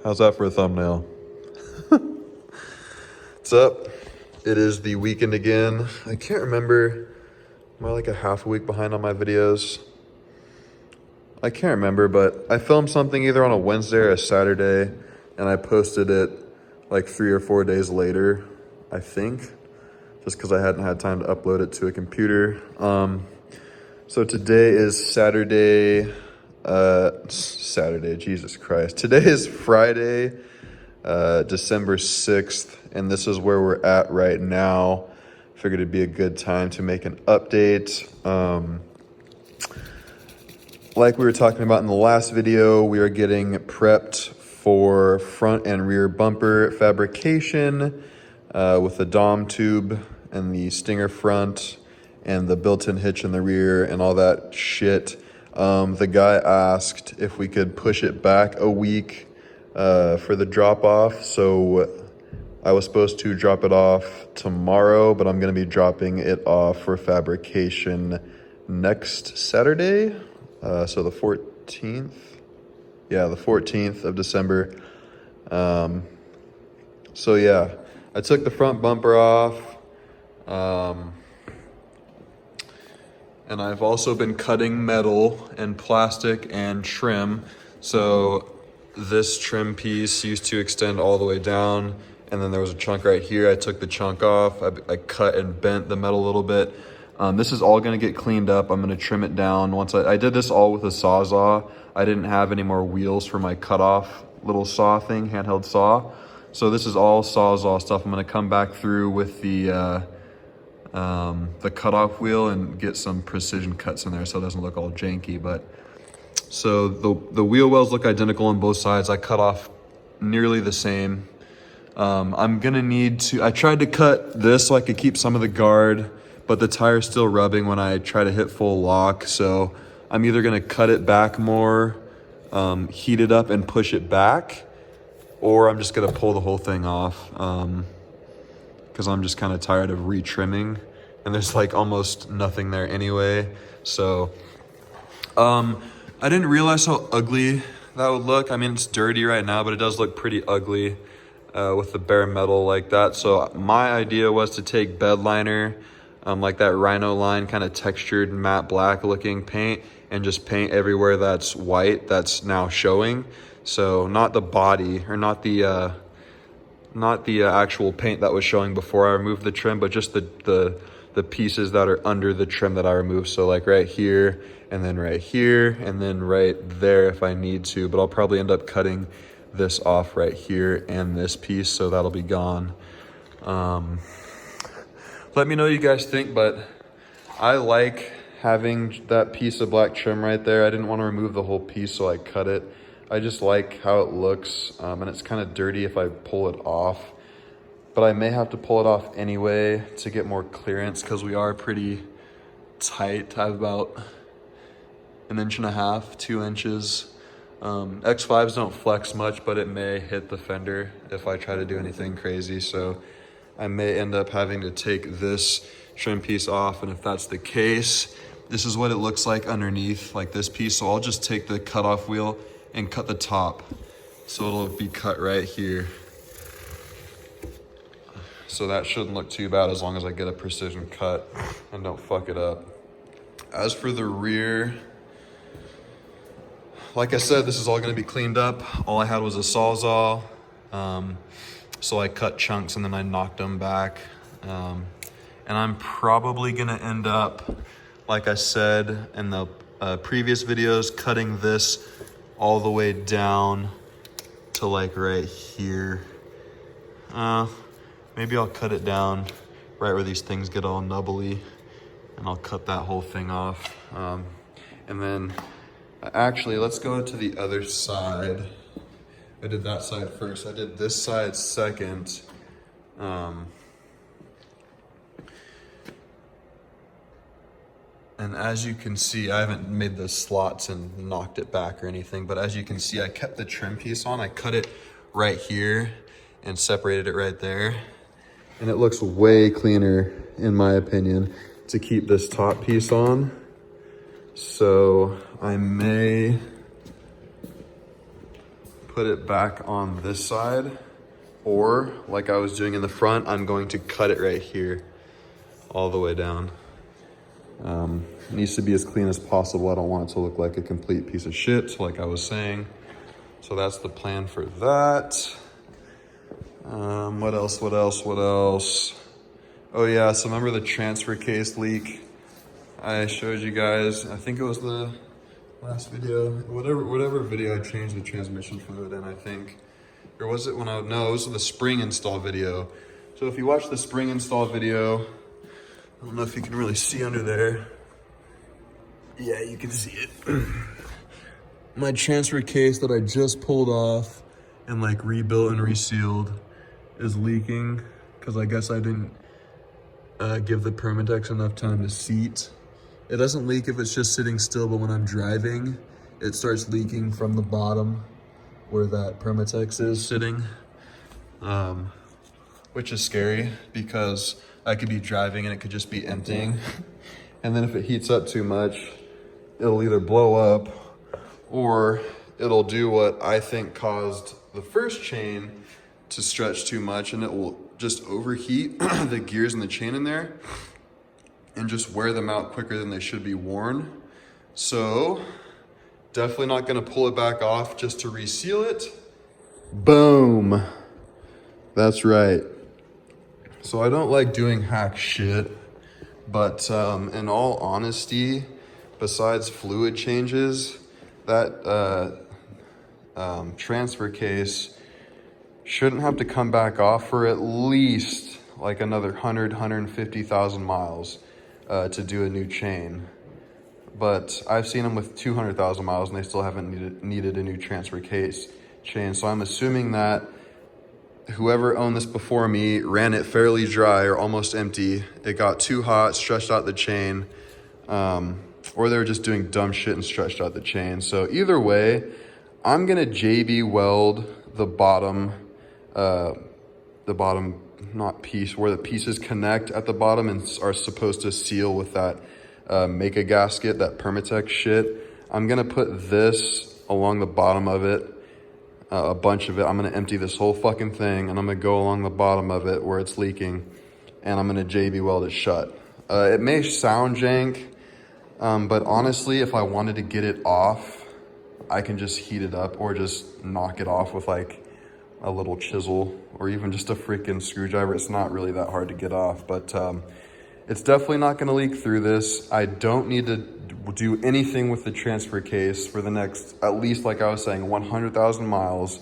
How's that for a thumbnail? What's up? It is the weekend again. I can't remember. Am I like a half a week behind on my videos? I can't remember, but I filmed something either on a Wednesday or a Saturday, and I posted it like 3 or 4 days later, I think, just because I hadn't had time to upload it to a computer. So today is Saturday, Jesus Christ. Today is Friday, December 6th, and this is where we're at right now. Figured it'd be a good time to make an update. Like we were talking about in the last video, we are getting prepped for front and rear bumper fabrication with the Dom tube and the Stinger front and the built-in hitch in the rear and all that shit. The guy asked if we could push it back a week for the drop-off. So I was supposed to drop it off tomorrow, but I'm gonna be dropping it off for fabrication next Saturday. So the 14th. Yeah, the 14th of December. So yeah, I took the front bumper off. And I've also been cutting metal and plastic and trim. So this trim piece used to extend all the way down, and then there was a chunk right here. I took the chunk off. I cut and bent the metal a little bit. This is all gonna get cleaned up. I'm gonna trim it down. Once I did this all with a Sawzall. I didn't have any more wheels for my cutoff little saw thing, handheld saw. So this is all Sawzall stuff. I'm gonna come back through with the cutoff wheel and get some precision cuts in there so it doesn't look all janky. But so the wheel wells look identical on both sides. I cut off nearly the same. I'm gonna need to, I tried to cut this so I could keep some of the guard, but the tire's still rubbing when I try to hit full lock. So I'm either gonna cut it back more, heat it up and push it back, or I'm just gonna pull the whole thing off. Because I'm just kind of tired of retrimming, and there's like almost nothing there anyway. So I didn't realize how ugly that would look. I mean, it's dirty right now, but it does look pretty ugly with the bare metal like that. So my idea was to take bed liner, like that Rhino line, kind of textured matte black looking paint, and just paint everywhere that's white that's now showing. So not the body, or not the actual paint that was showing before I removed the trim, but just the pieces that are under the trim that I removed. So like right here, and then right here, and then right there if I need to. But I'll probably end up cutting this off right here and this piece, so that'll be gone. Let me know what you guys think, but I like having that piece of black trim right there. I didn't want to remove the whole piece, so I cut it. I just like how it looks, and it's kind of dirty if I pull it off, but I may have to pull it off anyway to get more clearance, because we are pretty tight. I have about 1.5 inches, 2 inches. X5s don't flex much, but it may hit the fender if I try to do anything crazy, so I may end up having to take this trim piece off, and if that's the case, this is what it looks like underneath, like this piece. So I'll just take the cutoff wheel and cut the top, so it'll be cut right here. So that shouldn't look too bad as long as I get a precision cut and don't fuck it up. As for the rear, like I said, this is all gonna be cleaned up. All I had was a Sawzall, so I cut chunks and then I knocked them back. And I'm probably gonna end up, like I said in the previous videos, cutting this all the way down to like right here. Maybe I'll cut it down right where these things get all nubbly, and I'll cut that whole thing off. And then actually, let's go to the other side. I did that side first. I did this side second. And as you can see, I haven't made the slots and knocked it back or anything, but as you can see, I kept the trim piece on. I cut it right here and separated it right there. And it looks way cleaner, in my opinion, to keep this top piece on. So I may put it back on this side, or like I was doing in the front, I'm going to cut it right here all the way down. It needs to be as clean as possible. I don't want it to look like a complete piece of shit, like I was saying. So that's the plan for that. What else? Oh yeah, so remember the transfer case leak I showed you guys? I think it was the last video, whatever video I changed the transmission fluid in, I think. Or was it when no, it was the spring install video. So if you watch the spring install video, I don't know if you can really see under there. Yeah, you can see it. My transfer case that I just pulled off and like rebuilt and resealed is leaking because I guess I didn't give the Permatex enough time to seat. It doesn't leak if it's just sitting still, but when I'm driving, it starts leaking from the bottom where that Permatex is sitting, which is scary because I could be driving and it could just be emptying. And then if it heats up too much, it'll either blow up or it'll do what I think caused the first chain to stretch too much, and it will just overheat the gears and the chain in there and just wear them out quicker than they should be worn. So definitely not gonna pull it back off just to reseal it. Boom. That's right. So I don't like doing hack shit, but in all honesty, besides fluid changes, that transfer case shouldn't have to come back off for at least like another 150,000 miles to do a new chain. But I've seen them with 200,000 miles and they still haven't needed a new transfer case chain. So I'm assuming that whoever owned this before me ran it fairly dry or almost empty. It got too hot, stretched out the chain, or they were just doing dumb shit and stretched out the chain. So either way, I'm gonna JB weld the bottom not piece, where the pieces connect at the bottom and are supposed to seal with that Mega gasket, that Permatex shit. I'm gonna put this along the bottom of it, a bunch of it. I'm gonna empty this whole fucking thing and I'm gonna go along the bottom of it where it's leaking and I'm gonna JB weld it shut. It may sound jank, but honestly, if I wanted to get it off, I can just heat it up or just knock it off with like a little chisel or even just a freaking screwdriver. It's not really that hard to get off, but it's definitely not gonna leak through this. I don't need to do anything with the transfer case for the next, at least like I was saying, 100,000 miles.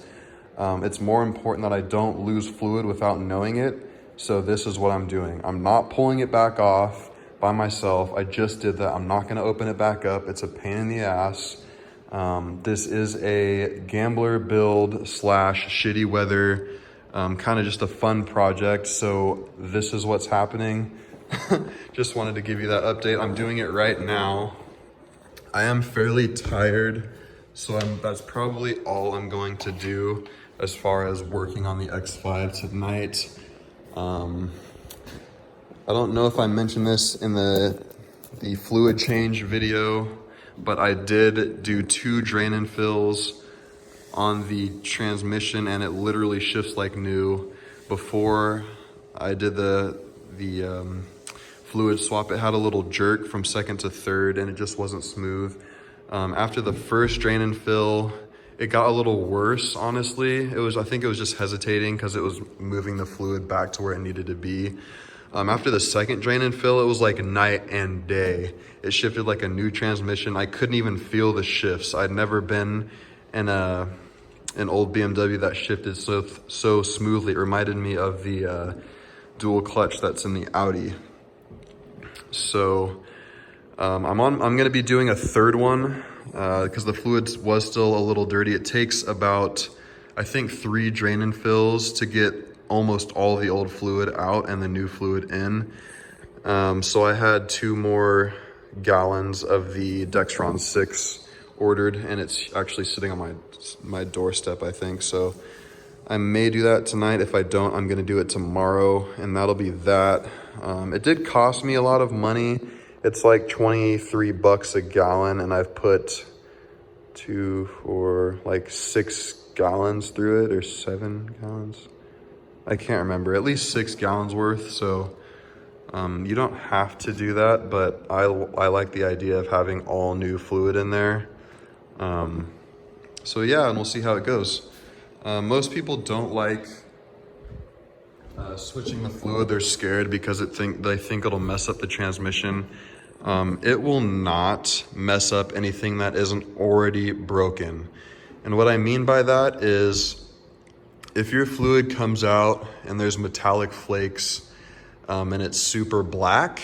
It's more important that I don't lose fluid without knowing it. So this is what I'm doing. I'm not pulling it back off by myself. I just did that. I'm not gonna open it back up. It's a pain in the ass. This is a gambler build / shitty weather, kind of just a fun project. So this is what's happening. Just wanted to give you that update. I'm doing it right now. I am fairly tired, so that's probably all I'm going to do as far as working on the X5 tonight. I don't know if I mentioned this in the fluid change video, but I did do 2 drain and fills on the transmission and it literally shifts like new. Before I did the fluid swap, it had a little jerk from second to third and it just wasn't smooth. After the first drain and fill, it got a little worse, honestly. I think it was just hesitating because it was moving the fluid back to where it needed to be. After the second drain and fill, it was like night and day. It shifted like a new transmission. I couldn't even feel the shifts. I'd never been in an old BMW that shifted so smoothly. It reminded me of the dual clutch that's in the Audi. So I'm gonna be doing a third one because the fluid was still a little dirty. It takes about, I think, 3 drain and fills to get almost all the old fluid out and the new fluid in. So I had 2 more gallons of the Dexron 6 ordered and it's actually sitting on my doorstep, I think. So I may do that tonight. If I don't, I'm gonna do it tomorrow and that'll be that. It did cost me a lot of money. It's like 23 bucks a gallon and I've put 2, 4, like 6 gallons through it, or 7 gallons. I can't remember, at least 6 gallons worth. So you don't have to do that, but I like the idea of having all new fluid in there. So yeah, and we'll see how it goes. Most people don't like switching the fluid. They're scared because they think it'll mess up the transmission. It will not mess up anything that isn't already broken. And what I mean by that is if your fluid comes out and there's metallic flakes and it's super black,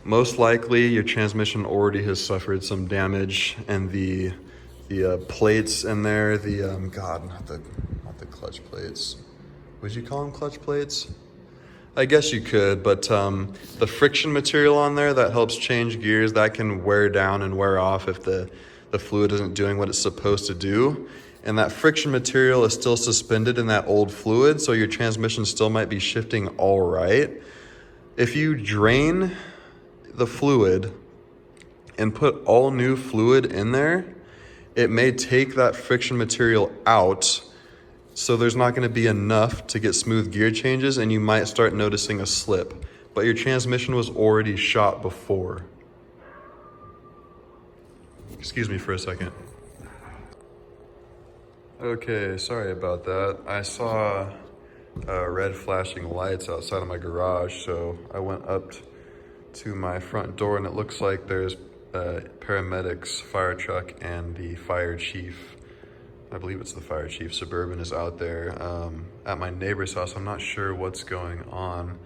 most likely your transmission already has suffered some damage, and the plates in there, not the clutch plates. Would you call them clutch plates? I guess you could, but the friction material on there that helps change gears, that can wear down and wear off if the fluid isn't doing what it's supposed to do. And that friction material is still suspended in that old fluid, so your transmission still might be shifting all right. If you drain the fluid and put all new fluid in there, it may take that friction material out, so there's not going to be enough to get smooth gear changes, and you might start noticing a slip. But your transmission was already shot before. Excuse me for a second. Okay, sorry about that. I saw red flashing lights outside of my garage, so I went up to my front door, and it looks like there's paramedics, fire truck, and the fire chief. I believe it's the fire chief. Suburban is out there at my neighbor's house. I'm not sure what's going on.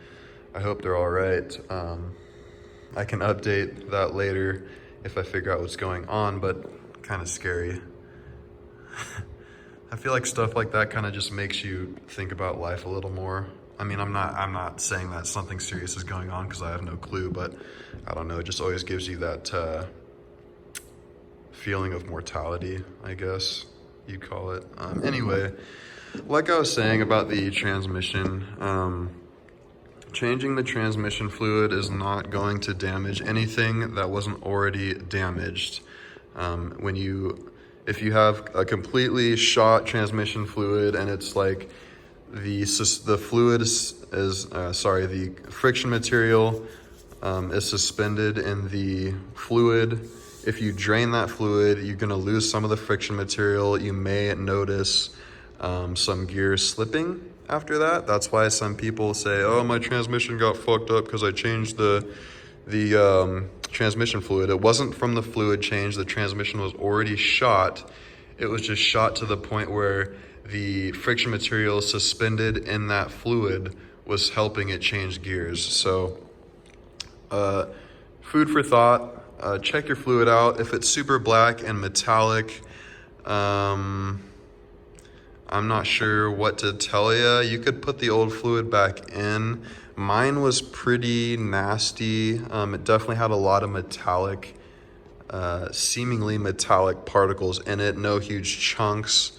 I hope they're all right. I can update that later if I figure out what's going on, but kind of scary. I feel like stuff like that kind of just makes you think about life a little more. I mean, I'm not saying that something serious is going on, because I have no clue, but I don't know, it just always gives you that feeling of mortality, I guess you'd call it. Anyway, like I was saying about the transmission, changing the transmission fluid is not going to damage anything that wasn't already damaged. If you have a completely shot transmission fluid and it's like the friction material is suspended in the fluid. If you drain that fluid, you're gonna lose some of the friction material. You may notice some gears slipping after that. That's why some people say, oh, my transmission got fucked up because I changed the transmission fluid. It wasn't from the fluid change. The transmission was already shot. It was just shot to the point where the friction material suspended in that fluid was helping it change gears. So food for thought. Check your fluid out. If it's super black and metallic, I'm not sure what to tell you. You could put the old fluid back in. Mine was pretty nasty. It definitely had a lot of metallic, seemingly metallic particles in it. No huge chunks,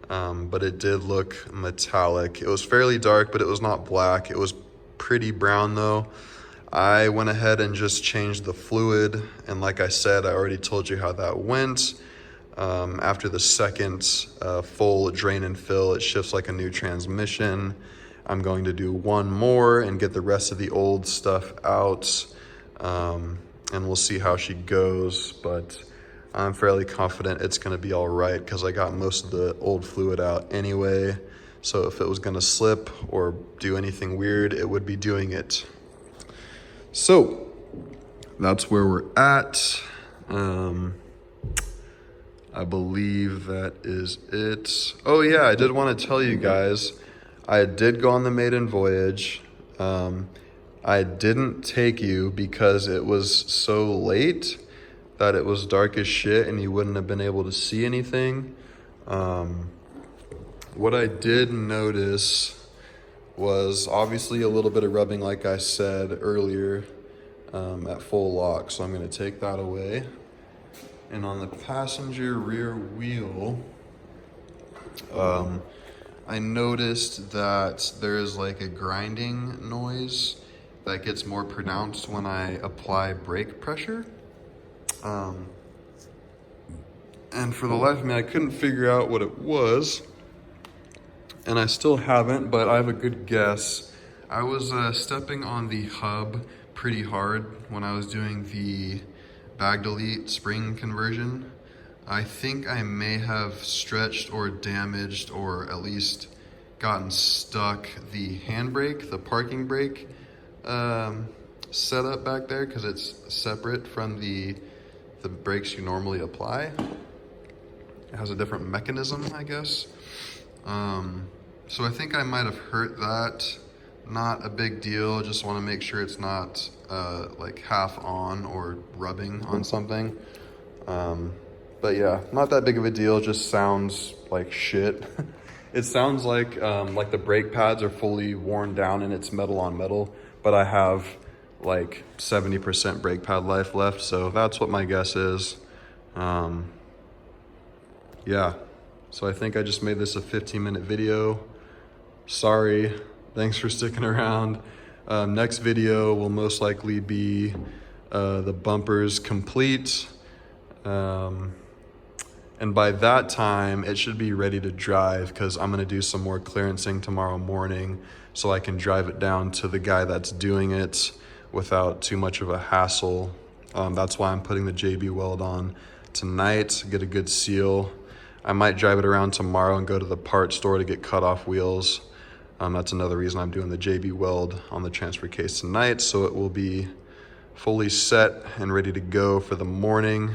but it did look metallic. It was fairly dark, but it was not black. It was pretty brown though. I went ahead and just changed the fluid, and like I said, I already told you how that went. After the second full drain and fill, it shifts like a new transmission. I'm going to do one more and get the rest of the old stuff out, and we'll see how she goes, but I'm fairly confident it's going to be all right because I got most of the old fluid out anyway. So if it was going to slip or do anything weird, it would be doing it. So that's where we're at. I believe that is it. Oh yeah, I did want to tell you guys, I did go on the maiden voyage. I didn't take you because it was so late that it was dark as shit and you wouldn't have been able to see anything. What I did notice was obviously a little bit of rubbing, like I said earlier, at full lock. So I'm going to take that away. And on the passenger rear wheel, I noticed that there is like a grinding noise that gets more pronounced when I apply brake pressure. And and for the life of me, I couldn't figure out what it was. And I still haven't, but I have a good guess. I was stepping on the hub pretty hard when I was doing the bag delete spring conversion. I think I may have stretched or damaged or at least gotten stuck the handbrake, the parking brake setup back there, because it's separate from the brakes you normally apply. It has a different mechanism, I guess. So I think I might have hurt that. Not a big deal, just want to make sure it's not like half on or rubbing on something. But yeah, not that big of a deal, just sounds like shit. It sounds like the brake pads are fully worn down and it's metal on metal, but I have like 70% brake pad life left, so that's what my guess is. Yeah, so I think I just made this a 15-minute video. Sorry, thanks for sticking around. Next video will most likely be the bumpers complete. And by that time, it should be ready to drive, because I'm gonna do some more clearancing tomorrow morning so I can drive it down to the guy that's doing it without too much of a hassle. That's why I'm putting the JB Weld on tonight, get a good seal. I might drive it around tomorrow and go to the parts store to get cut off wheels. That's another reason I'm doing the JB Weld on the transfer case tonight, so it will be fully set and ready to go for the morning.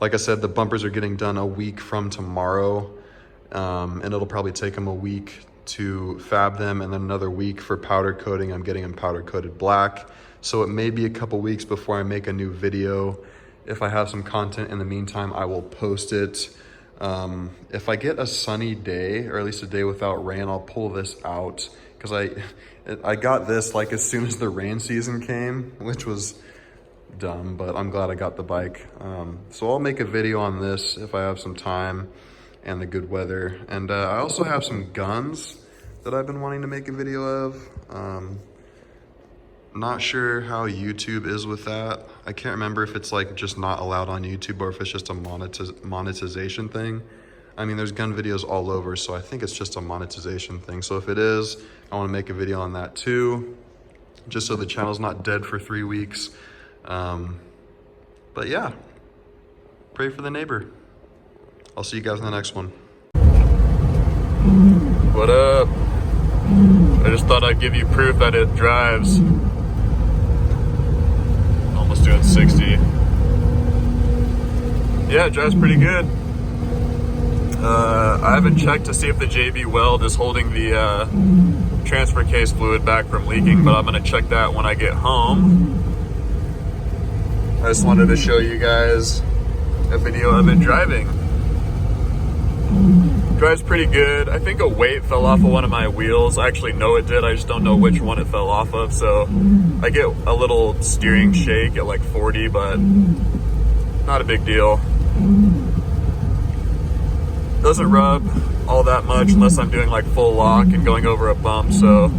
Like I said, the bumpers are getting done a week from tomorrow, and it'll probably take them a week to fab them, and then another week for powder coating. I'm getting them powder coated black, so it may be a couple weeks before I make a new video. If I have some content in the meantime, I will post it. If I get a sunny day, or at least a day without rain, I'll pull this out, because I got this like as soon as the rain season came, which was dumb, but I'm glad I got the bike. So I'll make a video on this if I have some time and the good weather. And I also have some guns that I've been wanting to make a video of. Not sure how YouTube is with that. I can't remember if it's like just not allowed on YouTube or if it's just a monetization thing. I mean, there's gun videos all over, so I think it's just a monetization thing. So if it is, I want to make a video on that too, just so the channel's not dead for 3 weeks. But yeah, pray for the neighbor. I'll see you guys in the next one. What up? I just thought I'd give you proof that it drives. Almost doing 60. Yeah, it drives pretty good. I haven't checked to see if the JB Weld is holding the transfer case fluid back from leaking, but I'm gonna check that when I get home. I just wanted to show you guys a video of it driving. Drives pretty good. I think a weight fell off of one of my wheels. I actually know it did, I just don't know which one it fell off of, so I get a little steering shake at like 40, but not a big deal. Doesn't rub all that much unless I'm doing like full lock and going over a bump, so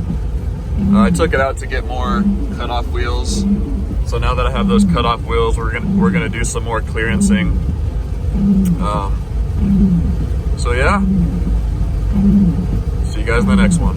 I took it out to get more cut-off wheels. So now that I have those cut-off wheels, we're gonna do some more clearancing. So yeah, see you guys in the next one.